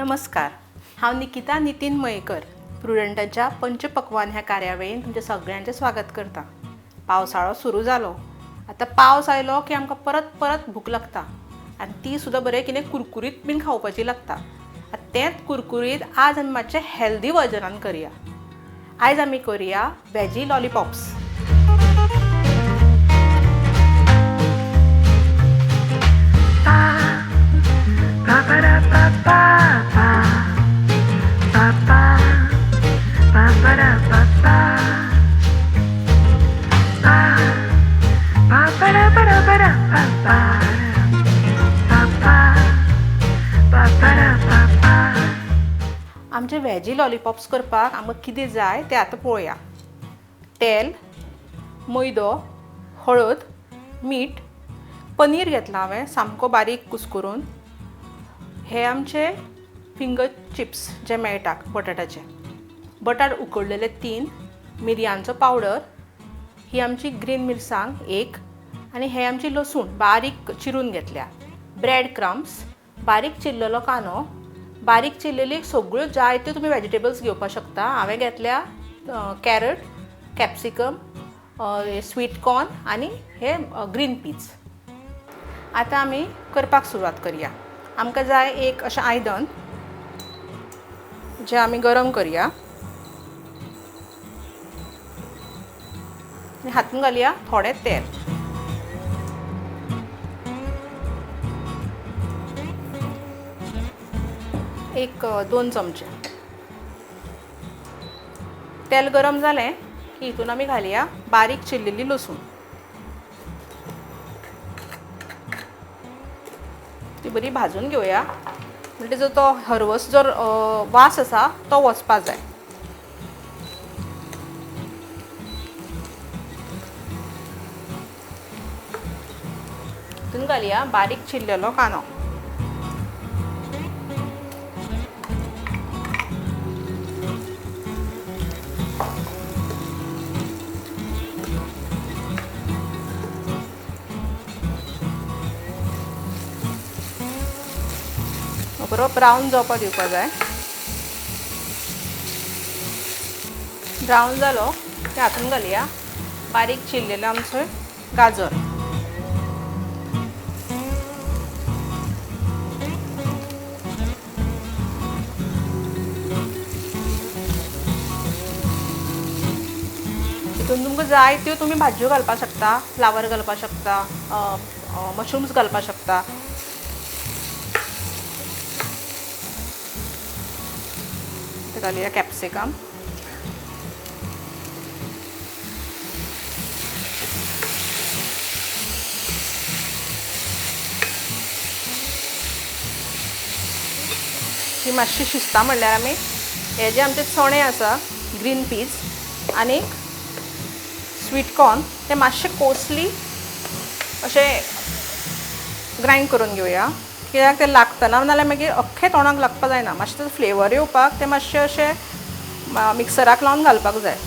नमस्कार, हांव निकिता नितीन मयेकर प्रुडंटाच्या पंचपक्वान ह्या कार्यावळीन तुमचे सगळ्यांचे स्वागत करता। पावसाळो सुरू जालो, आता पावस आयलो की आमकां परत परत भूक लागता आनी ती सुद्दां बरें कितें कुरकुरीत बीन खावपाची लागता। तेंच कुरकुरीत आज आमी मातशें हेल्दी वर्जनान करया। आयज आमी करया वेजी लॉलीपॉप्स। आमचे वेजी लॉलीपॉप्स करपाक आमकां कितें जाय तें आतां पळोवया। तेल, मैदो, हळद, मीठ, पनीर घेतला हांवें सामको बारीक कुस्करून। हे आमचे फिंगर चिप्स जे मेळटा बटाटाचे, बटाट उकडलेले 3, मिरयांचो पावडर, ही आमची ग्रीन मिरसांग 1 आनी हे आमची लसूण बारीक चिरून घेतल्या। ब्रेड क्रम्स, बारीक चिरलेलो कांदो, बारीक चिरलेली सगळ्यो जायत्यो तुमी वेजिटेबल्स घेवपाक शकता। हांवें घेतल्या कॅरट, कॅप्सिकम, स्वीट कॉर्न आनी हे ग्रीन पीज। आतां आमी करपाक सुरवात करया। आमकां जाय एक अशें आयदन जें आमी गरम करया आनी हातूंत घालया थोडें तेल। एक 2 चमचे तेल गरम जालें की हितून आमी घालया बारीक चिरलेली लसूण। ती बरी भाजून घेवया म्हणजे जो तो हरवस जो वास आसा तो वचपाक जाय। हितून घालया बारीक चिरलेलो कांदो। बरो ब्रावन जावपाक दिवपाक जाय। ब्रावन जालो की हातून घालया बारीक चिरलेले आमचे गाजर। हितून तुमकां जाय त्यो तुमी भाजयो घालपाक शकता, फ्लावर घालपाक शकता, मशरूम्स घालपाक शकता। घालया कॅप्सिकम, ही मातशी शिजता म्हणल्यार आमी हे जे आमचे चणे आसा ग्रीन पीज आनी स्वीट कॉर्न ते मातशे कोसली अशे ग्राइंड करून घेवया। कित्याक ते लागतना नाल्यार मागीर अख्खे तोंडाक लागपाक जायना। मातशें ताचो फ्लेवर येवपाक ते मातशें अशें मिक्सराक लावन घालपाक जाय।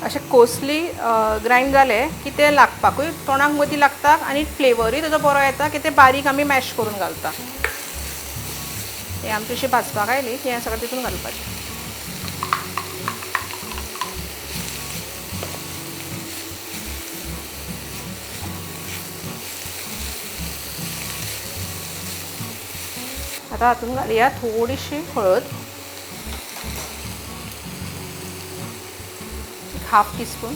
अशें कोसली ग्राइंड जाले की ते लागपाकूय तोंडाक मदीं लागता आनी फ्लेवरूय ताजो बरो येता की ते बारीक आमी मॅश करून घालता। हे आमची अशी भाजपाक आयली की हें सगळें तितून घालपाचें। आतां हातून घालया थोडीशी हळद, 1/2 टीस्पून,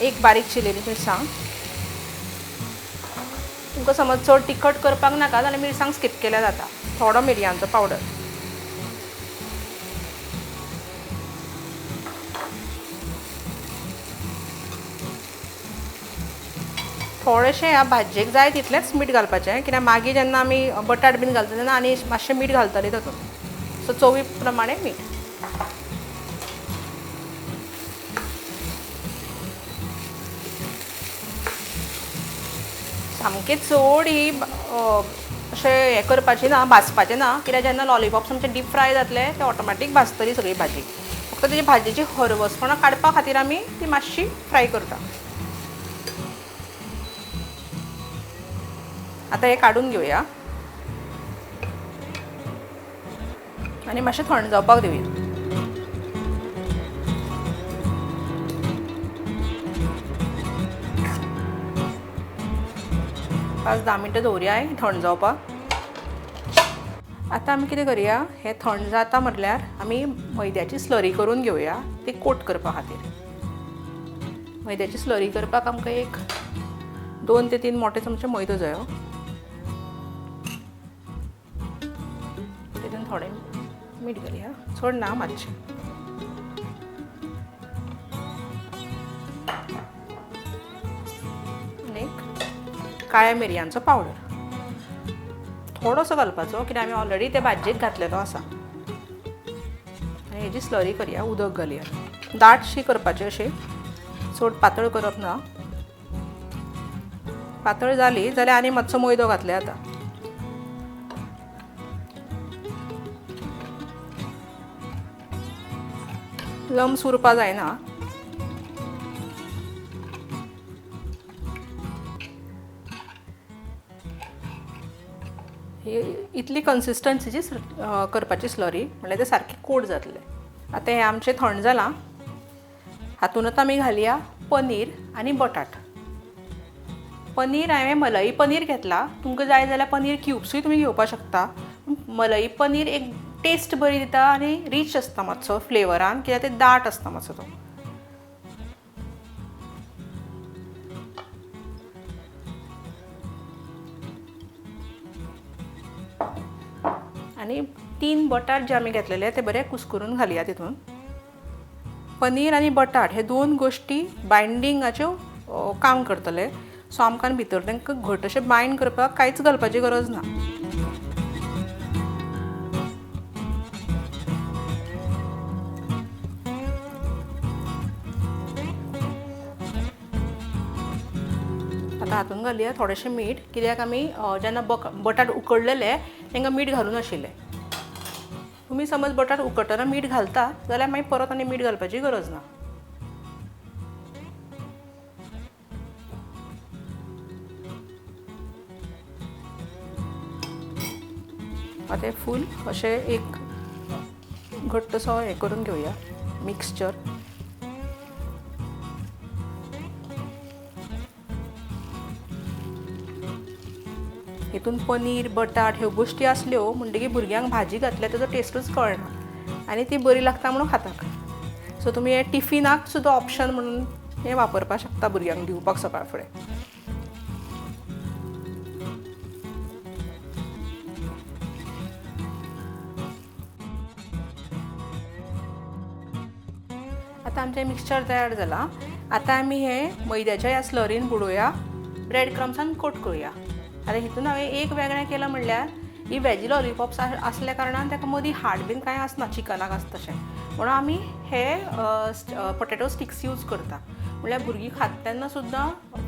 एक बारीक चिरलेली मिरसांग। तुमकां समज चड तिखट करपाक नाका जाल्यार मिरसांग स्कीप केल्यार जाता। थोडो मिरयांचो पावडर, थोडेशें ह्या भाजयेक जाय तितलेंच मीठ घालपाचें कित्याक मागीर जेन्ना आमी बटाट बीन घालता तेन्ना आनी मातशें मीठ घालतलीं तातूंत। सो चवी प्रमाणे मीठ। सामकें चड ही अशें हें करपाचें ना, भाजपाचें ना, कित्याक जेन्ना लॉलिपॉप्स आमचे डीप फ्राय जातले ते ऑटोमॅटीक भाजतली सगळी भाजी. फक्त तेजी भाजयेची हरवसपणां काडपा खातीर आमी ती मातशी फ्राय करता. आतां हे काडून घेवया आनी मातशें थंड जावपाक दिवया. 5-10 मिनटां दवरया थंड जावपाक. आतां आमी कितें करया, हे थंड जाता म्हटल्यार आमी मैद्याची स्लरी करून घेवया ती कोट करपा खातीर. मैद्याची स्लरी करपाक आमकां एक 2 ते 3 मोठे चमचे मैदो जायो. तितून थोडें मीठ घालया, चड ना मातशें. आनी काळ्या मिरयांचो पावडर थोडोसो घालपाचो, कित्याक आमी ऑलरेडी ते भाजयेक घातलेलो आसा. आनी हेजी स्लरी करया, उदक घालया. दाटशी करपाची अशी, चड पातळ करप ना. पातळ जाली जाल्यार आनी मातसो मैदो घातल्या जाता. लम्स उरपा जायना. इतली कन्सिस्टन्सीची करपाची स्लरी म्हणल्यार ते सारके कोट जातले. आतां हे आमचें थंड जालां. हातूंत आमी घालया पनीर आनी बटाट. पनीर हांवें मलाई पनीर घेतला. तुमकां जाय जाल्यार पनीर क्यूब्सूय तुमी घेवपाक शकता. मलाई पनीर एक टेस्ट बरी दिता आनी रीच आसता मातसो फ्लेवरान, कित्याक ते दाट आसता मातसो तो. आनी 3 बटाट जे आमी घेतलेले ते बरे कुस्करून घालया तितून. पनीर आनी बटाट हे 2 गोश्टी बायंडिंगाच्यो काम करतले. सो आमकां भितर तांकां घट अशें बायंड करपाक कांयच घालपाची गरज ना. आतां हातून घालया थोडेंशें मीठ, कित्याक आमी जेन्ना बटाट उकडलेले तांकां मीठ घालून आशिल्लें. तुमी समज बटाट उकडटना मीठ घालता जाल्यार मागीर परत आनी मीठ घालपाची गरज ना. आतां फूल अशें एक घट्टसो हें करून घेवया मिक्सचर. हितून पनीर बटाट ह्यो गोश्टी आसल्यो म्हणटकीर भुरग्यांक भाजी घातल्या तेजो टेस्टूच कळना आनी ती बरी लागता म्हणून खातात. सो तुमी हे टिफिनाक सुद्दां ऑप्शन म्हणून हे वापरपाक शकता भुरग्यांक दिवपाक सकाळ फुडें. आतां आमचें मिक्सचर तयार जालां. आतां आमी हे मैद्याच्या ह्या स्लरीन बुडोवया, ब्रेड क्रम्सान कोट करुया. आतां हितून हांवें एक वेगळें केलां म्हणल्यार ही वेजी लॉलिपॉप्स आसल्या कारणान ताका मदीं हाड बीन कांय आसना चिकनाक आसता तशें. म्हणून आमी हे पोटेटो स्टिक्स यूज करता. म्हणल्यार भुरगीं खाता तेन्ना सुद्दां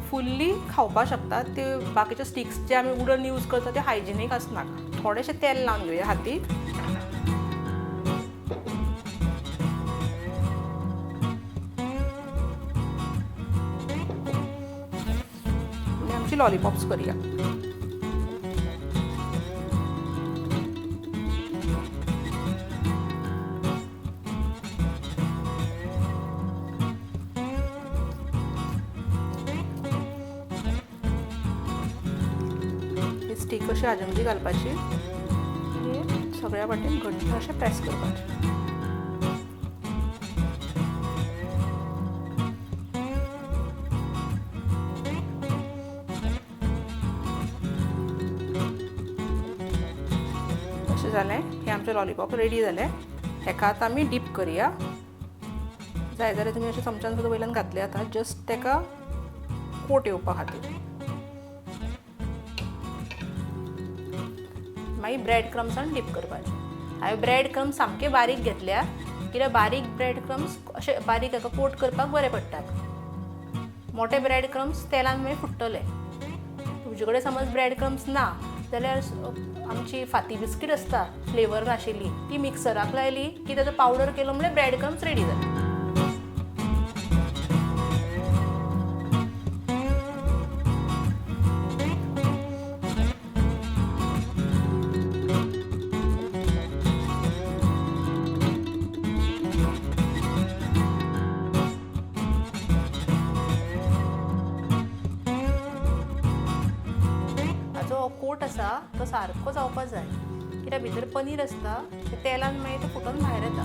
फुल्ली खावपाक शकतात. ते बाकीचे स्टिक्स जे आमी उडन यूज करता ते हायजिनीक आसना. थोडेशें तेल लावन घेवया हातीक. आमची लॉलिपॉप्स करूया. स्टीक अशी हाजे घालपाची, सगळ्या वाटेन घट्ट अशें प्रेस करपाचें. अशें जालें. हे आमचे लॉलिपॉप रेडी जाले. हेका आतां आमी डीप करया. जाय जाल्यार तुमी अशें चमच्यान सुद्दां वयल्यान घातले आतां जस्ट तेका कोट येवपा खातीर. मागीर ब्रेड क्रम्सान डीप करपाचें. हांवें ब्रेड क्रम्स सामके बारीक घेतल्या, कित्याक बारीक ब्रेड क्रम्स अशें बारीक हेका कोट करपाक बरें पडटात. मोठे ब्रेड क्रम्स तेलान मागीर फुट्टले. तुजे कडेन समज ब्रेड क्रम्स ना जाल्यार आमची फाती बिस्कीट आसता फ्लेवर नाशिल्ली ती मिक्सराक लायली की ताजो पावडर केलो म्हणल्यार ब्रेड क्रम्स रेडी जाता. कोट आसा तो सारको जावपाक जाय कित्याक भितर पनीर आसता ते तेलान मागीर तो फुटोन भायर येता.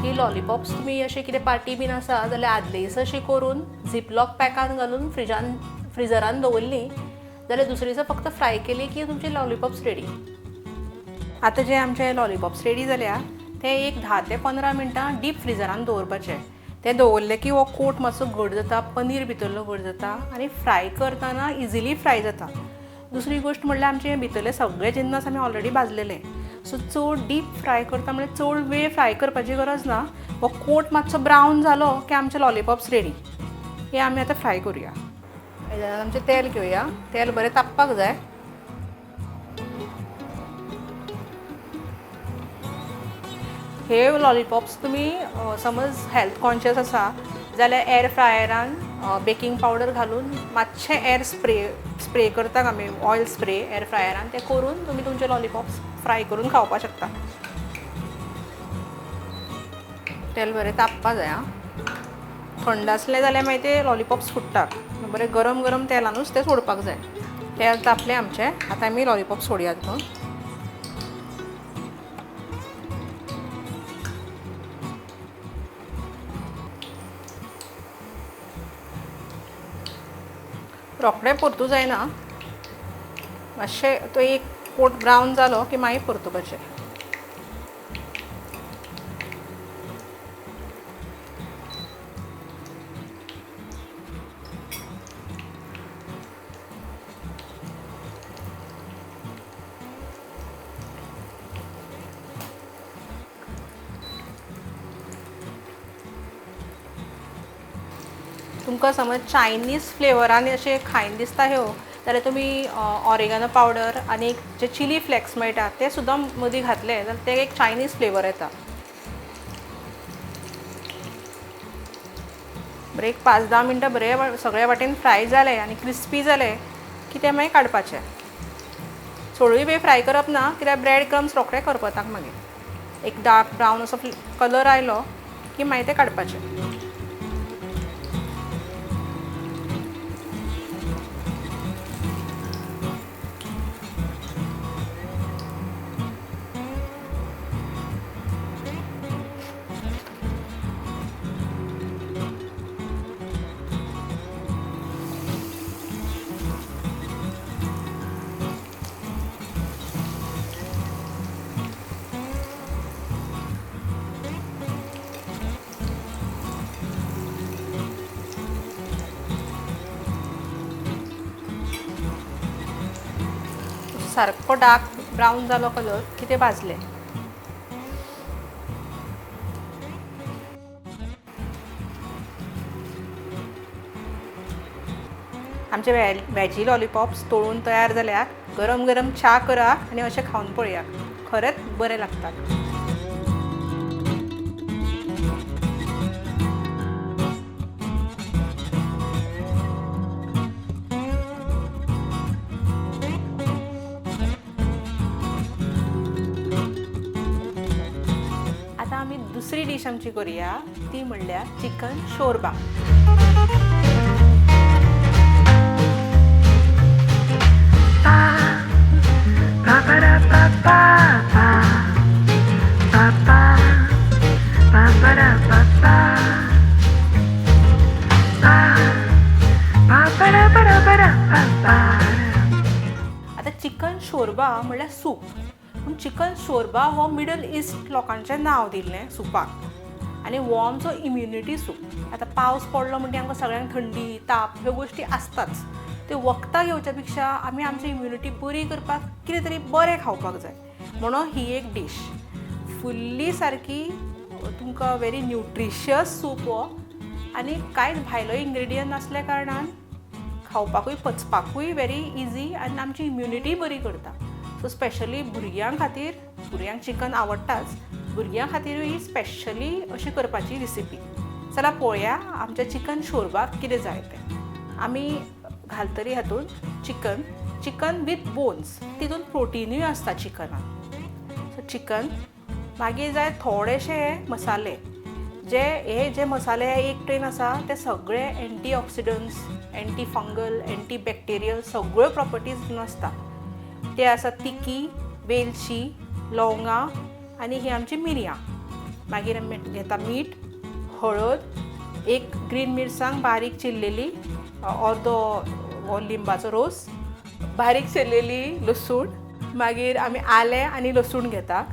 ही लॉलीपॉप्स तुमी अशें कितें पार्टी बीन आसा जाल्यार आदले दीस अशी करून झिपलॉक पॅकान घालून फ्रिजरान दवरली जाल्यार दुसरे दिसा फक्त फ्राय केली की तुमचे लॉलीपॉप्स रेडी. आतां जे आमचे लॉलीपॉप्स रेडी जाल्या ते एक 10 ते 15 मिनटां डीप फ्रिजरान दवरपाचे. ते दवरले की हो कोट मातसो घट जाता, पनीर भितरलो घट जाता आनी फ्राय करतना इजिली फ्राय जाता. दुसरी गोश्ट म्हणल्यार आमचे भितरले सगळे जिन्नस आमी ऑलरेडी भाजलेले सो चड डीप फ्राय करता म्हणजे चड वेळ फ्राय करपाची गरज ना. हो कोट मातसो ब्रावन जालो की आमचे लॉलीपॉप्स रेडी. हे आमी आतां फ्राय करुया. आमचें तेल घेवया. तेल बरें तापपाक जाय. हे लॉलीपॉप्स तुमी समज हेल्थ कॉन्शियस आसा जाल्यार एअर फ्रायरान बेकिंग पावडर घालून मातशें एअर स्प्रे करतात आमी ऑयल स्प्रे एअर फ्रायरान ते करून तुमी तुमचे लॉलीपॉप्स फ्राय करून खावपाक शकता. तेल बरें तापपाक जाय. थंड आसलें जाल्यार मागीर ते लॉलीपॉप्स फुट्टात. बरें गरम गरम तेलानूच ते सोडपाक जाय. तेल तापलें आमचें. आतां आमी लॉलीपॉप सोडयात न्हू. रोखडें परतू जायना. मातशें तो एक कोट ब्रावन जालो की मागीर परतुपाचें. तुमकां समज चायनीज फ्लेवरान अशें खायन दिसता ह्यो जाल्यार तुमी ऑरेगानो पावडर आनी जे चिली फ्लेक्स मेळटा ते सुद्दां मदीं घातले जाल्यार ते एक चायनीज फ्लेवर येता. बरें एक 5-10 मिनटां बरें सगळे वाटेन फ्राय जाले आनी क्रिस्पी जाले की ते मागीर काडपाचे. चडूय वेळ फ्राय करप ना कित्याक ब्रेड क्रम्स रोखडे करपतात. मागीर एक डार्क ब्रावन असो कलर आयलो की मागीर ते काडपाचे. सारको डार्क ब्रावन जालो कलर की ते भाजले. आमचे वॅजी लॉलीपॉप्स तळून तयार जाल्यात. गरम गरम च्या करात आनी अशें खावन पळयात. खरेंच बरें लागतात. आता आमी दुसरी डिश आमची करूया ती म्हणल्यार चिकन शोरबा. आता चिकन शोरबा म्हणल्यार सूप. पूण चिकन शोरबा हो मिडल ईस्ट लोकांचें नांव दिल्लें सुपाक. आनी वॉर्मचो इम्युनिटी सूप. आतां पावस पडलो म्हणजे आमकां सगळ्यांक थंडी ताप ह्यो गोश्टी आसताच. त्यो वखदां घेवच्या पेक्षा आमी आमची इम्युनिटी बरी करपाक कितें तरी बरें खावपाक जाय. म्हणून ही एक डीश फुल्ली सारकी तुमकां व्हेरी न्यूट्रिशियस सूप हो, आनी कांयच भायलो इन्ग्रेडियंट नासल्या कारणान खावपाकूय पचपाकूय व्हेरी इजी आनी आमची इम्युनिटी बरी करता. सो स्पेशली भुरग्यां खातीर, भुरग्यांक चिकन आवडटाच, भुरग्यां खातीरूय स्पेशली अशी करपाची रेसिपी. चला पळोवया आमच्या चिकन शोरबाक कितें जाय तें. आमी घालतली हातूंत चिकन वीथ बोन्स. तितून प्रोटिनूय आसता चिकनान. सो चिकन, मागीर जाय थोडेशे मसाले. जे मसाले एक ट्रेन आसा ते सगळे antioxidants, antifungal, antibacterial सगळ्यो प्रॉपर्टीज हितून आसता. ते आसा तिकी, वेलची, लवंगां आनी ही आमची मिरयां. मागीर आमी घेता मीठ, हळद, एक ग्रीन मिरसांग बारीक चिरलेली, अर्दो लिंबाचो रोस, बारीक चिरलेली लसूण. मागीर आमी आलें आनी लसूण घेता,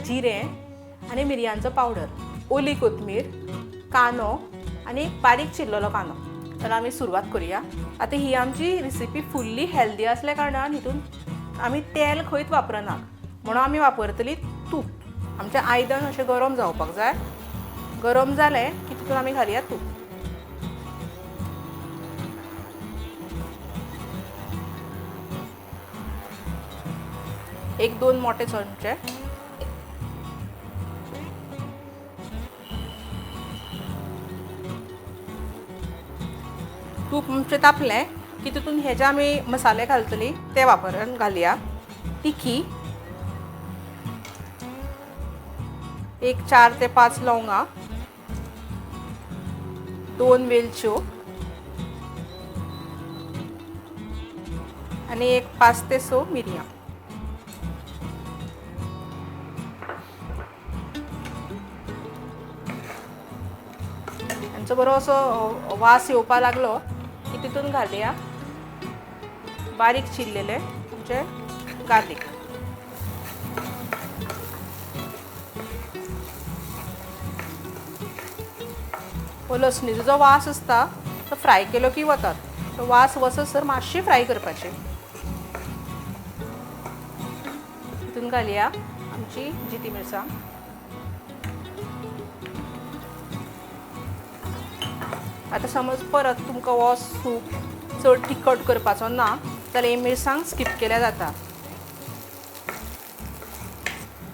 जिरें आनी मिरयांचो पावडर, ओली कोथमीर, कांदो आनी बारीक चिरलेलो कांदो. तर आमी सुरवात करुया. आतां ही आमची रेसिपी फुल्ली हेल्दी आसल्या कारणान हितून आमी तेल खंयच वापरनात. म्हणून आमी वापरतली तूप. आमचें आयदन अशें गरम जावपाक जाय. गरम जालें की तितून आमी घालया तूप. एक 2 मोठे चमचे. तूप आमचें तापलें की तितून हे जे आमी मसाले घालतली ते घालया. तिखी, एक 4 ते 5 लवंगां, 2 वेलच्यो आनी एक 5 ते 6 मिरयां. हांचो बरो असो वास येवपाक लागलो की तितून घालया बारीक चिरलेले आमचे गार्लीक. हो लसणीचो जो वास आसता तो फ्राय केलो की वतात. तो वास वससर मातशी फ्राय करपाची. तितून घालया आमची जिती मिरसांग. आतां समज परत तुमकां हो सूप चड तिखट करपाचो ना जाल्यार ही मिरसांग स्कीप केल्या जाता.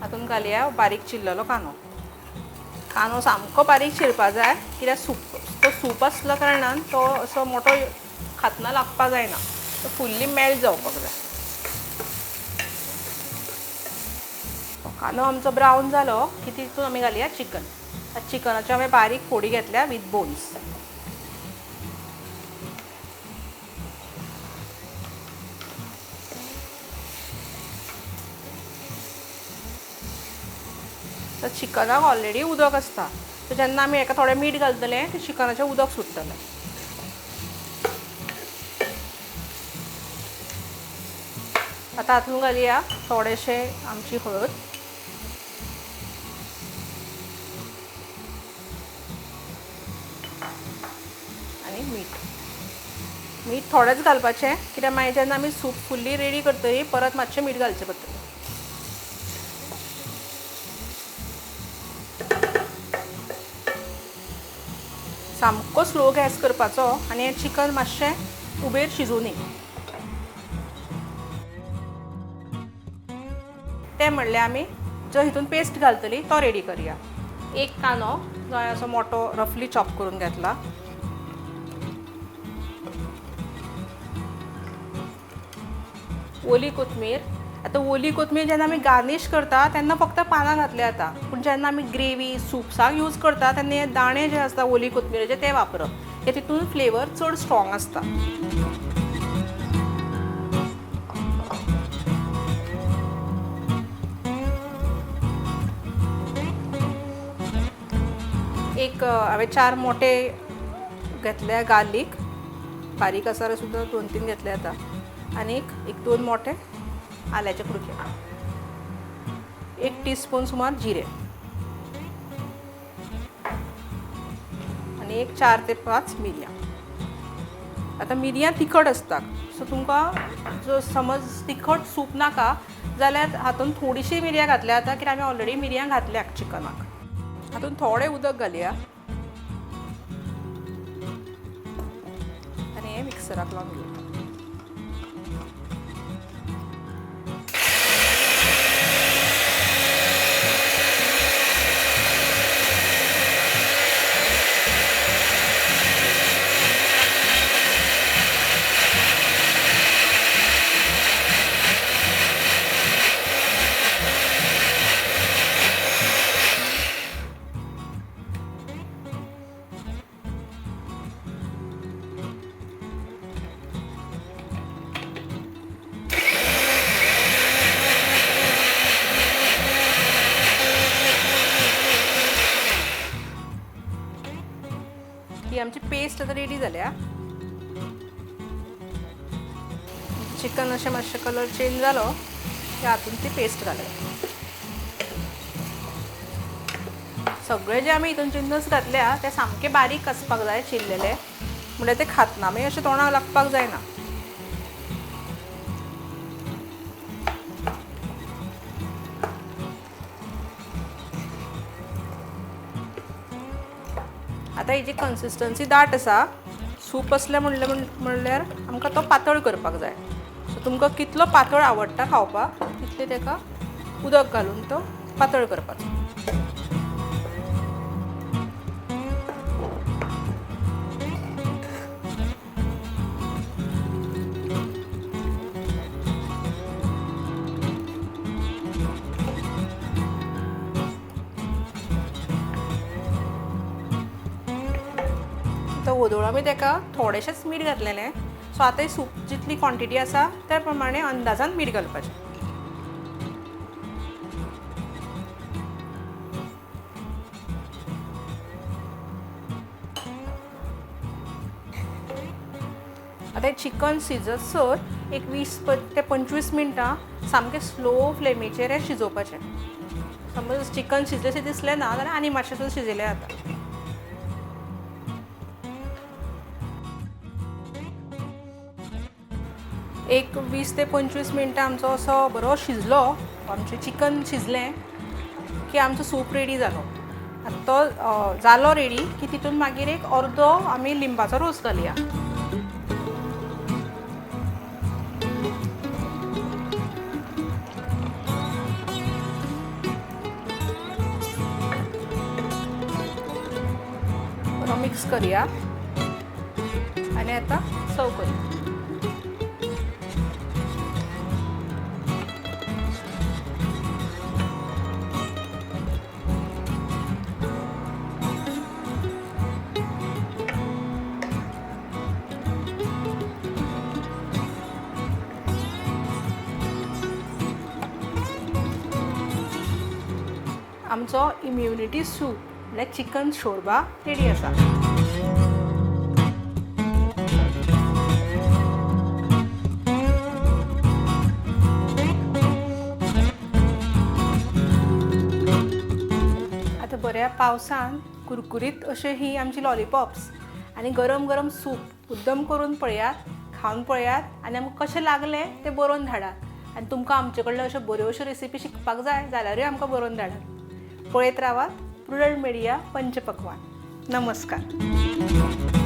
हातून घालया बारीक चिरलेलो कांदो. कांदो सामको बारीक चिरपा जाय कित्याक सूप आसल्या कारणान तो असो मोठो खातना लागपाक जायना. तो फुल्ली मेल्ट जावपाक जाय. कांदो आमचो ब्रावन जालो की तितून आमी घालया चिकन. चिकनाच्यो हांवें बारीक फोडी घेतल्या वीथ बोन्स. तर चिकनाक ऑलरेडी उदक आसता. सो जेन्ना आमी हेका थोडें मीठ घालतले ते चिकनाचें उदक सुट्टलें. आतां हातून घालया थोडेशे आमची हळद, आनी मीठ थोडेंच घालपाचें कित्याक मागीर जेन्ना आमी सूप फुल्ली रेडी करतली परत मातशें मीठ घालचें पडटलें. सामको स्लो गॅस करपाचो आनी हें चिकन मातशें उबेर शिजूं दी. तें म्हणल्यार आमी जो हितून पेस्ट घालतली तो रेडी करया. एक कांदो जो हांवें असो मोठो रफली चॉप करून घेतला. ओली कोथमीर. आतां ओली कोथमीर जेन्ना आमी गार्निश करता तेन्ना फक्त पानां घातली जाता. पूण जेन्ना आमी ग्रेवी सूपसाक यूज करता तेन्ना हे दाणे जे आसता ओली कोथमिरेचे ते वापरप. हे तितून फ्लेवर चड स्ट्रॉंग आसता. एक हांवें 4 मोठे घेतले गार्लीक. बारीक आसा सुद्दां 2-3 घेतले जाता. आनी एक 2 मोठे आल्याचे कुडके. 1 टीस्पून सुमार जिरें. एक 4 ते 5 मिरयां. आता मिरयां तिखट असतात, सो तुमकां जो समज तिखट सूप नाका जाल्यार हातून थोडीशी मिरयां घातल्या जाता, कित्याक आमी ऑलरेडी मिरयां घातल्यात चिकनाक. हातून थोडें उदक घालया आनी हें मिक्सराक लावन घेवया. ही आमची पेस्ट आता रेडी जाल्या. चिकन अशें मातशें कलर चेंज जालो की हातून ती पेस्ट घालया. सगळे जे आमी हितून जिन्नस घातल्या ते सामके बारीक आसपाक जाय चिरलेले, म्हणजे ते खातना मागीर अशें तोंडाक लागपाक जायना. आता हेजी कन्सिस्टन्सी दाट आसा. सूप असलें म्हणल्यार आमकां तो पातळ करपाक जाय. सो तुमकां कितलो पातळ आवडटा खावपाक तितले ताका उदक घालून तो पातळ करपाचो. तो वदोळ मी ताका थोडेशेंच मीठ घातलेलें. सो आतां सूप जितली क्वॉन्टिटी आसा त्या प्रमाणे अंदाजान मीठ घालपाचें. आतां चिकन शिजतसर एक 20 ते 25 मिनटां सामकें स्लो फ्लेमीचेर शिजोवपाचें. समज चिकन शिजलेशें दिसलें ना जाल्यार आनी मातशें सुद्दां शिजयलें जाता. एक 20 ते 25 मिनटां आमचो असो बरो शिजलो, आमचें चिकन शिजलें की आमचो सूप रेडी जालो. आतां तो जालो रेडी की तितून मागीर एक अर्दो आमी लिंबाचो रोस घालया. बरो मिक्स करूया आनी आतां सर्व करूया. आमचो इम्युनिटी सूप म्हणल्यार चिकन शोरबा रेडी आसा. आतां बऱ्या पावसान कुरकुरीत अशे ही आमची लॉलीपॉप्स आनी गरम गरम सूप उद्दम करून पळयात, खावन पळयात आनी आमकां कशें लागले ते बरोवन धाडात. आनी तुमकां आमचे कडल्यान अश्यो बऱ्यो अश्यो रेसिपी शिकपाक जाय जाल्यारूय आमकां बरोवन धाडात. पळयत रावात प्रुडंट मिडिया पंचपक्वान्न. नमस्कार.